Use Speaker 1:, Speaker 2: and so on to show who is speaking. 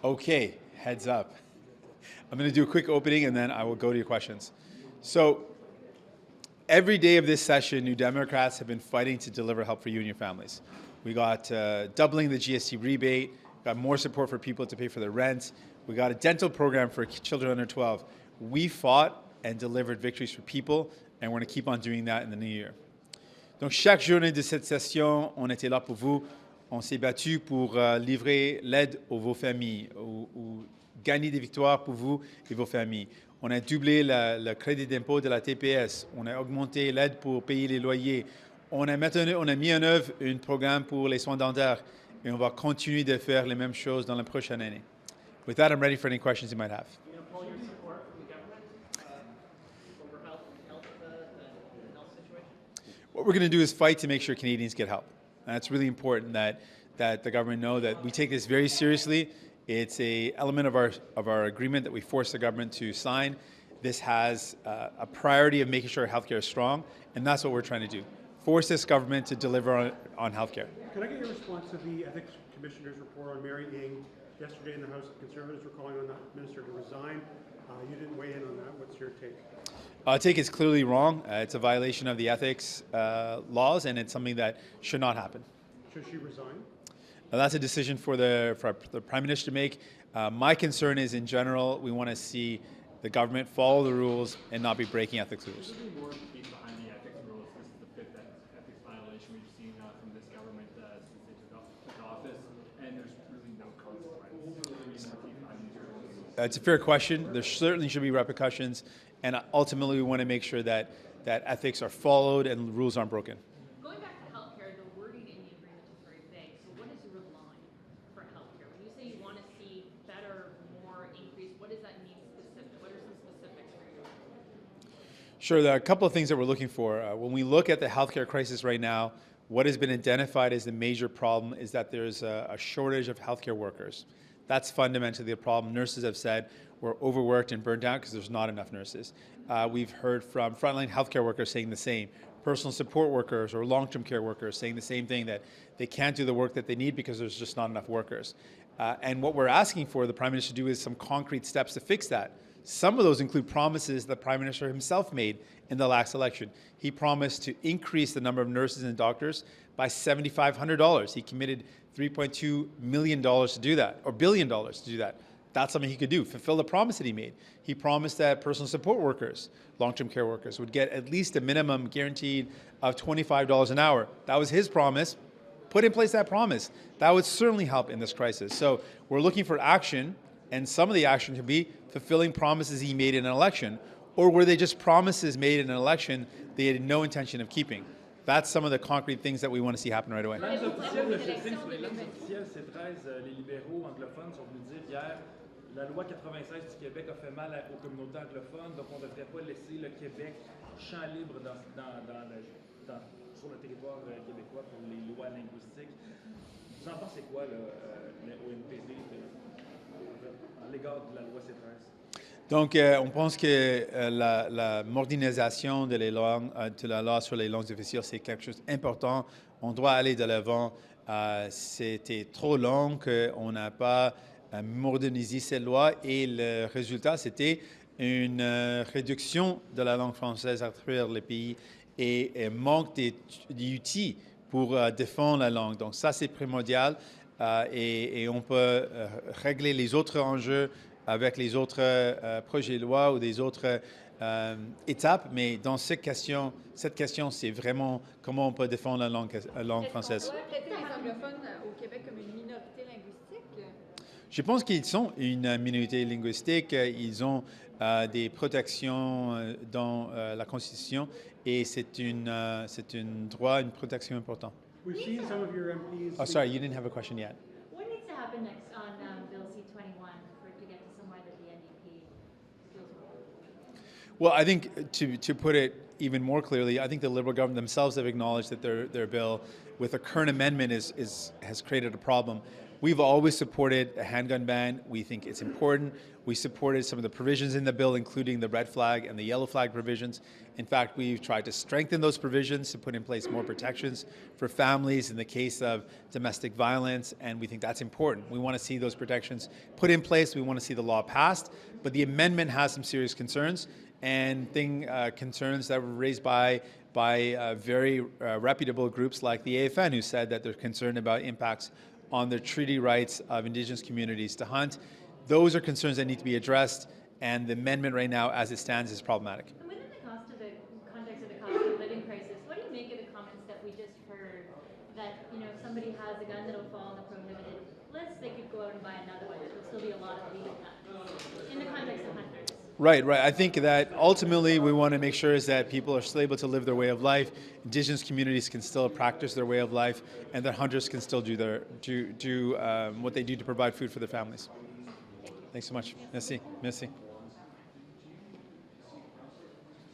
Speaker 1: Okay, heads up. I'm going to do a quick opening and then I will go to your questions. So every day of this session, New Democrats have been fighting to deliver help for you and your families. We got doubling the GST rebate, got more support for people to pay for their rent. We got a dental program for children under 12. We fought and delivered victories for people, and we're going to keep on doing that in the new year. Donc chaque journée de cette session, on était là pour vous. On s'est battu pour livrer l'aide aux vos familles, ou gagner des victoires pour vous et vos familles. On a doublé le crédit d'impôt de la TPS. On a augmenté l'aide pour payer les loyers. On a mis en œuvre un programme pour les soins dentaires et on va continuer de faire les mêmes choses dans la prochaine année. With that, I'm ready for any questions you might have.
Speaker 2: You know, Paul, your support from the government over health the health situation?
Speaker 1: What we're going to do is fight to make sure Canadians get help. And it's really important that the government know that we take this very seriously. It's an element of our agreement that we force the government to sign. This has a priority of making sure healthcare is strong, and that's what we're trying to do. Force this government to deliver on healthcare.
Speaker 3: Can I get your response to the Ethics Commissioner's report on Mary Ng? Yesterday in the House, the Conservatives were calling on the minister to resign. You didn't weigh in on that. What's your take?
Speaker 1: I take it's clearly wrong. It's a violation of the ethics laws, and it's something that should not happen.
Speaker 3: Should she resign?
Speaker 1: That's a decision for the Prime Minister to make. My concern is, in general, we want to see the government follow the rules and not be breaking ethics rules.
Speaker 4: Should there be more behind the ethics rules? This is the fifth ethics violation we've seen from this government since they took office, and there's really no consequence.
Speaker 1: It's a fair question. There certainly should be repercussions, and ultimately we want to make sure that ethics are followed and rules aren't broken.
Speaker 5: Going back to healthcare, the wording in the agreement is very vague. So what is your line for healthcare? When you say you want to see better, more increase, what does that mean specifically? What are some specifics for you?
Speaker 1: Sure, there are a couple of things that we're looking for. When we look at the healthcare crisis right now, what has been identified as the major problem is that there's a shortage of healthcare workers. That's fundamentally the problem. Nurses have said we're overworked and burnt out because there's not enough nurses. We've heard from frontline healthcare workers saying the same. Personal support workers or long-term care workers saying the same thing, that they can't do the work that they need because there's just not enough workers. And what we're asking for the Prime Minister to do is some concrete steps to fix that. Some of those include promises the Prime Minister himself made in the last election. He promised to increase the number of nurses and doctors by $7,500. He committed $3.2 million to do that, or $1 billion to do that. That's something he could do, fulfill the promise that he made. He promised that personal support workers, long-term care workers, would get at least a minimum guaranteed of $25 an hour. That was his promise. Put in place that promise. That would certainly help in this crisis. So we're looking for action, and some of the action could be fulfilling promises he made in an election, or were they just promises made in an election they had no intention of keeping? That's some of the concrete things that we want to see happen right away.
Speaker 6: Langues officielles, M. Singh, sur les langues officielles, C13, les libéraux anglophones sont venus dire hier, la loi 96 du Québec a fait mal aux communautés anglophones, donc on ne devrait pas laisser le Québec champ libre sur le territoire québécois pour les lois linguistiques. Vous en pensez quoi, au NPD, à l'égard de la loi C13?
Speaker 1: Donc, on pense que la modernisation de la loi sur les langues officielles, c'est quelque chose d'important. On doit aller de l'avant. C'était trop long qu'on n'a pas modernisé cette loi et le résultat, c'était une réduction de la langue française à travers le pays et manque d'outils pour défendre la langue. Donc ça, c'est primordial et on peut régler les autres enjeux avec les autres projets de loi ou des autres étapes, mais dans cette question, c'est vraiment comment on peut défendre la langue française.
Speaker 7: Est-ce qu'on doit traiter les anglophones au Québec comme une minorité linguistique?
Speaker 1: Je pense qu'ils sont une minorité linguistique. Ils ont des protections dans la Constitution et c'est un droit, une protection importante.
Speaker 3: We've seen some of your MPs.
Speaker 1: Oh, sorry, you didn't have a question yet.
Speaker 8: What needs to happen next on Bill C-21 for it to get to somewhere that the NDP feels more?
Speaker 1: Well, I think to put it even more clearly, I think the Liberal government themselves have acknowledged that their bill, with a current amendment, has created a problem. We've always supported a handgun ban. We think it's important. We supported some of the provisions in the bill, including the red flag and the yellow flag provisions. In fact, we've tried to strengthen those provisions to put in place more protections for families in the case of domestic violence, and we think that's important. We want to see those protections put in place. We want to see the law passed, but the amendment has some serious concerns, and concerns that were raised by very reputable groups like the AFN, who said that they're concerned about impacts on the treaty rights of Indigenous communities to hunt. Those are concerns that need to be addressed, and the amendment right now, as it stands, is problematic.
Speaker 8: And within the context of the cost of living crisis, what do you make of the comments that we just heard that, you know, if somebody has a gun that'll fall on the prohibited list, they could go out and buy another one. There'll still be a lot of legal guns in the context of hunters.
Speaker 1: Right. I think that ultimately we want to make sure is that people are still able to live their way of life, Indigenous communities can still practice their way of life, and that hunters can still do what they do to provide food for their families. Thanks so much. Merci.